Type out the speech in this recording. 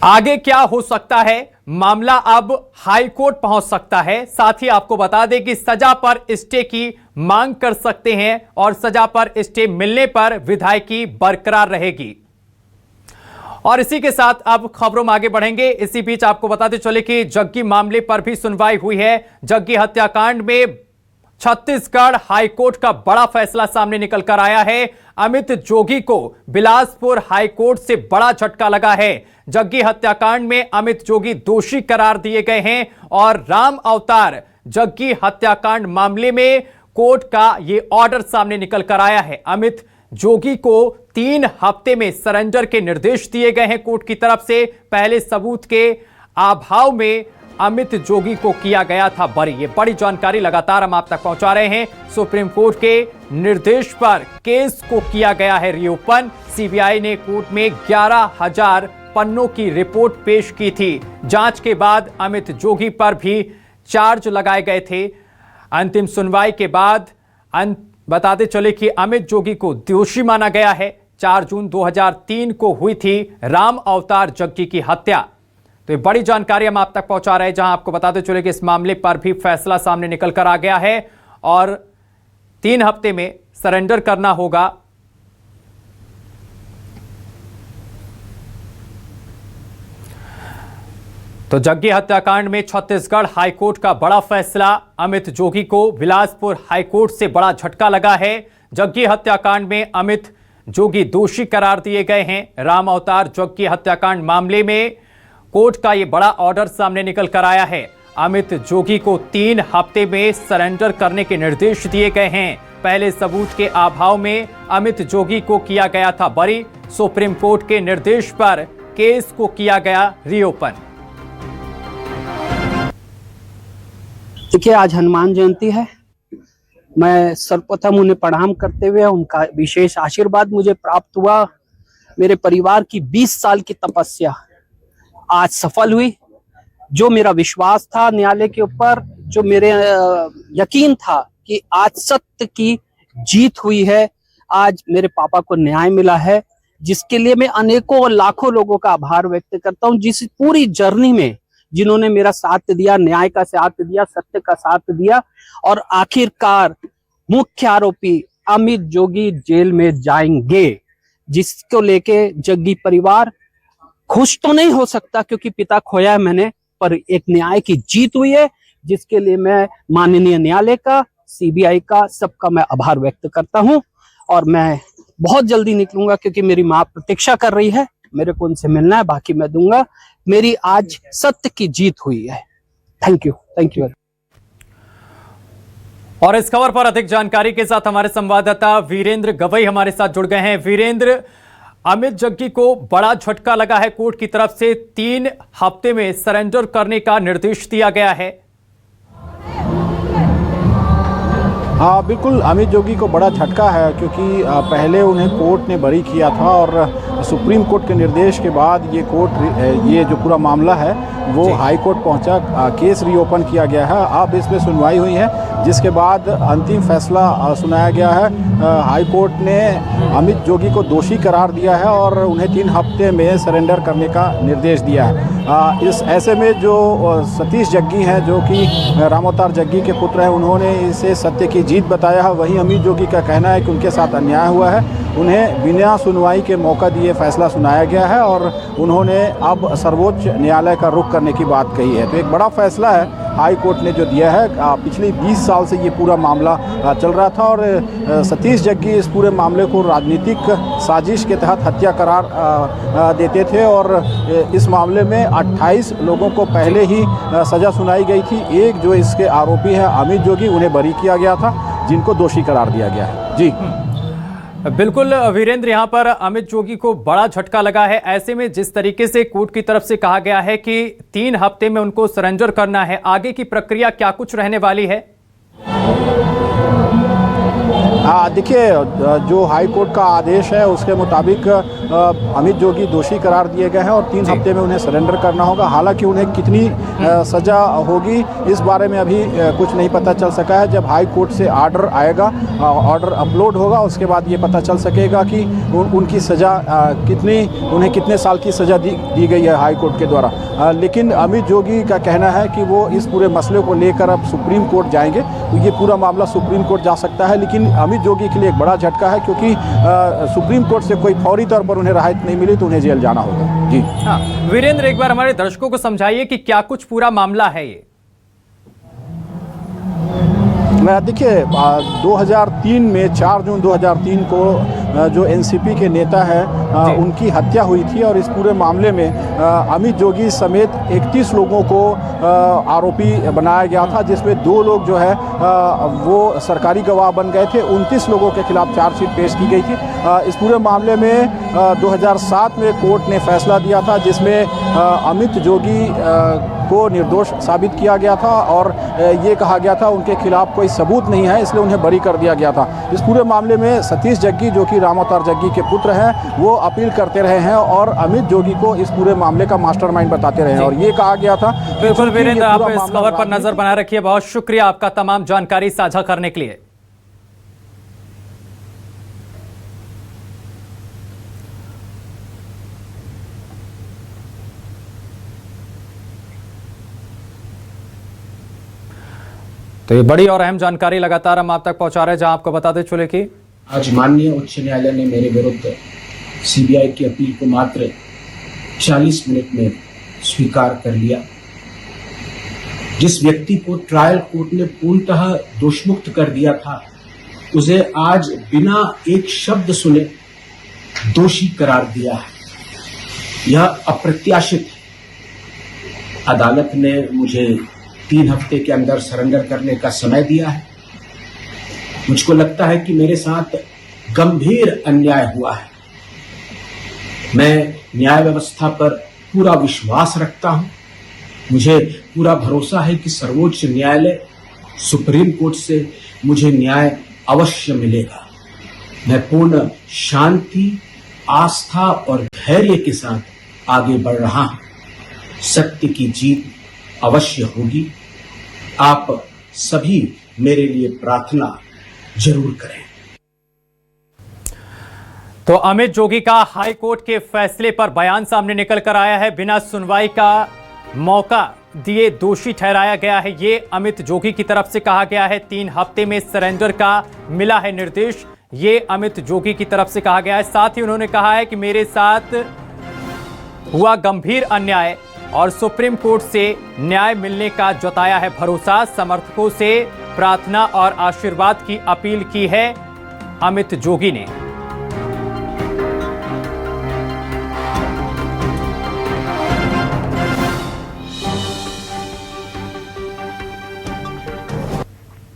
आगे क्या हो सकता है? मामला अब हाई कोर्ट पहुंच सकता है। साथ ही आपको बता दें कि सजा पर स्टे की मांग कर सकते हैं और सजा पर स्टे मिलने पर विधायकी बरकरार रहेगी। और इसी के साथ अब खबरों में आगे बढ़ेंगे। इसी बीच आपको बताते चले कि जग्गी मामले पर भी सुनवाई हुई है। जग्गी हत्याकांड में छत्तीसगढ़ हाईकोर्ट का बड़ा फैसला सामने निकल कर आया है। अमित जोगी को बिलासपुर हाईकोर्ट से बड़ा झटका लगा है। जग्गी हत्याकांड में अमित जोगी दोषी करार दिए गए हैं और राम अवतार जग्गी हत्याकांड मामले में कोर्ट का यह ऑर्डर सामने निकल कर आया है। अमित जोगी को 3 हफ्ते में सरेंडर के निर्देश दिए गए हैं कोर्ट की तरफ से। पहले सबूत के अभाव में अमित जोगी को किया गया था बरी। ये बड़ी जानकारी लगातार हम आप तक पहुंचा रहे हैं। सुप्रीम कोर्ट के निर्देश पर केस को किया गया है रीओपन। सीबीआई ने कोर्ट में 11,000 पन्नों की रिपोर्ट पेश की थी। जांच के बाद अमित जोगी पर भी चार्ज लगाए गए थे। अंतिम सुनवाई के बाद बताते चले कि अमित जोगी को दोषी माना गया है। 4 जून 2003 को हुई थी राम अवतार जग्गी की हत्या। तो ये बड़ी जानकारी हम आप तक पहुंचा रहे हैं, जहां आपको बताते चले कि इस मामले पर भी फैसला सामने निकल कर आ गया है और 3 हफ्ते में सरेंडर करना होगा। तो जग्गी हत्याकांड में छत्तीसगढ़ हाईकोर्ट का बड़ा फैसला। अमित जोगी को बिलासपुर हाईकोर्ट से बड़ा झटका लगा है। जग्गी हत्याकांड में अमित जोगी दोषी करार दिए गए हैं। राम अवतार जग्गी हत्याकांड मामले में कोर्ट का यह बड़ा ऑर्डर सामने निकल कर आया है। अमित जोगी को 3 हफ्ते में सरेंडर करने के निर्देश दिए गए हैं। पहले सबूत के अभाव में अमित जोगी को किया गया था बरी। सुप्रीम कोर्ट के निर्देश पर केस को किया गया रीओपन। देखिए, आज हनुमान जयंती है। मैं सर्वप्रथम उन्हें प्रणाम करते हुए उनका विशेष आशीर्वाद मुझे प्राप्त हुआ। मेरे परिवार की 20 साल की तपस्या आज सफल हुई। जो मेरा विश्वास था न्यायालय के ऊपर, जो मेरे यकीन था कि आज सत्य की जीत हुई है, आज मेरे पापा को न्याय मिला है, जिसके लिए मैं अनेकों और लाखों लोगों का आभार व्यक्त करता हूं। जिस पूरी जर्नी में जिन्होंने मेरा साथ दिया, न्याय का साथ दिया, सत्य का साथ दिया और आखिरकार मुख्य आरोपी अमित जोगी जेल में जाएंगे, जिसको लेके जग्गी परिवार खुश तो नहीं हो सकता क्योंकि पिता खोया है मैंने, पर एक न्याय की जीत हुई है, जिसके लिए मैं माननीय न्यायालय का, सीबीआई का, सबका मैं आभार व्यक्त करता हूं। और मैं बहुत जल्दी निकलूंगा क्योंकि मेरी माँ प्रतीक्षा कर रही है, मेरे को उनसे मिलना है, बाकी मैं दूंगा। मेरी आज सत्य की जीत हुई है। Thank you. और इस खबर पर अधिक जानकारी के साथ हमारे संवाददाता वीरेंद्र गवई हमारे साथ जुड़ गए हैं। वीरेंद्र, अमित जग्गी को बड़ा झटका लगा है। कोर्ट की तरफ से 3 हफ्ते में सरेंडर करने का निर्देश दिया गया है। हाँ बिल्कुल, अमित जोगी को बड़ा झटका है क्योंकि पहले उन्हें कोर्ट ने बरी किया था और सुप्रीम कोर्ट के निर्देश के बाद ये जो पूरा मामला है वो हाई कोर्ट पहुंचा, केस रीओपन किया गया है। अब इसमें सुनवाई हुई है, जिसके बाद अंतिम फैसला सुनाया गया है। हाई कोर्ट ने अमित जोगी को दोषी करार दिया है और उन्हें 3 हफ्ते में सरेंडर करने का निर्देश दिया है। इस ऐसे में जो सतीश जग्गी हैं, जो कि राम अवतार जग्गी के पुत्र हैं, उन्होंने इसे सत्य की जीत बताया है। वहीं अमित जोगी का कहना है कि उनके साथ अन्याय हुआ है, उन्हें बिना सुनवाई के मौका दिए फैसला सुनाया गया है और उन्होंने अब सर्वोच्च न्यायालय का रुख करने की बात कही है। तो एक बड़ा फैसला है हाई कोर्ट ने जो दिया है। पिछले 20 साल से ये पूरा मामला चल रहा था और सतीश जग्गी इस पूरे मामले को राजनीतिक साजिश के तहत हत्या करार देते थे और इस मामले में 28 लोगों को पहले ही सज़ा सुनाई गई थी। एक जो इसके आरोपी हैं अमित जोगी, उन्हें बरी किया गया था, जिनको दोषी करार दिया गया है। जी बिल्कुल वीरेंद्र, यहां पर अमित जोगी को बड़ा झटका लगा है। ऐसे में जिस तरीके से कोर्ट की तरफ से कहा गया है कि 3 हफ्ते में उनको सरेंडर करना है, आगे की प्रक्रिया क्या कुछ रहने वाली है? देखिए, जो हाई कोर्ट का आदेश है उसके मुताबिक अमित जोगी दोषी करार दिए गए हैं और 3 हफ्ते में उन्हें सरेंडर करना होगा। हालांकि उन्हें कितनी सज़ा होगी इस बारे में अभी कुछ नहीं पता चल सका है। जब हाई कोर्ट से ऑर्डर आएगा, ऑर्डर अपलोड होगा, उसके बाद ये पता चल सकेगा कि उनकी सज़ा उन्हें कितने साल की सज़ा दी गई है हाई कोर्ट के द्वारा। लेकिन अमित जोगी का कहना है कि वो इस पूरे मसले को लेकर अब सुप्रीम कोर्ट जाएंगे, तो ये पूरा मामला सुप्रीम कोर्ट जा सकता है। लेकिन अमित जोगी के लिए एक बड़ा झटका है, क्योंकि सुप्रीम कोर्ट से कोई फौरी तौर पर उन्हें राहत नहीं मिली तो उन्हें जेल जाना होगा। जी हाँ, वीरेंद्र, एक बार हमारे दर्शकों को समझाइए कि क्या कुछ पूरा मामला है ये। देखिए, 2003 में 4 जून 2003 को जो एनसीपी के नेता हैं उनकी हत्या हुई थी और इस पूरे मामले में अमित जोगी समेत 31 लोगों को आरोपी बनाया गया था, जिसमें 2 लोग जो है वो सरकारी गवाह बन गए थे। 29 लोगों के खिलाफ चार्जशीट पेश की गई थी। इस पूरे मामले में 2007 में कोर्ट ने फैसला दिया था, जिसमें अमित जोगी को निर्दोष साबित किया गया था और ये कहा गया था उनके खिलाफ कोई सबूत नहीं है, इसलिए उन्हें बरी कर दिया गया था। इस पूरे मामले में सतीश जग्गी, जो कि राम अवतार जग्गी के पुत्र हैं, वो अपील करते रहे हैं और अमित जोगी को इस पूरे मामले का मास्टरमाइंड बताते रहे हैं और ये कहा गया था। बिल्कुल वीरेंद्र, आप इस खबर पर नजर बनाए रखिए। बहुत शुक्रिया आपका तमाम जानकारी साझा करने के लिए। तो ये बड़ी और अहम जानकारी लगातार हम आप तक पहुंचा रहे हैं, जहां आपको बताते चले कि आज माननीय उच्च न्यायालय ने मेरे विरुद्ध सीबीआई की अपील को मात्र 40 मिनट में स्वीकार कर लिया। जिस व्यक्ति को ट्रायल कोर्ट ने पूर्णतः दोषमुक्त कर दिया था, उसे आज बिना एक शब्द सुने दोषी करार दिया है। यह अप्रत्याशित है। अदालत ने मुझे 3 हफ्ते के अंदर सरेंडर करने का समय दिया है। मुझको लगता है कि मेरे साथ गंभीर अन्याय हुआ है। मैं न्याय व्यवस्था पर पूरा विश्वास रखता हूं। मुझे पूरा भरोसा है कि सर्वोच्च न्यायालय, सुप्रीम कोर्ट से मुझे न्याय अवश्य मिलेगा। मैं पूर्ण शांति, आस्था और धैर्य के साथ आगे बढ़ रहा हूं। सत्य की जीत अवश्य होगी। आप सभी मेरे लिए प्रार्थना जरूर करें। तो अमित जोगी का हाई कोर्ट के फैसले पर बयान सामने निकल कर आया है। बिना सुनवाई का मौका दिए दोषी ठहराया गया है, ये अमित जोगी की तरफ से कहा गया है। 3 हफ्ते में सरेंडर का मिला है निर्देश, ये अमित जोगी की तरफ से कहा गया है। साथ ही उन्होंने कहा है कि मेरे साथ हुआ गंभीर अन्याय और सुप्रीम कोर्ट से न्याय मिलने का जताया है भरोसा। समर्थकों से प्रार्थना और आशीर्वाद की अपील की है अमित जोगी ने।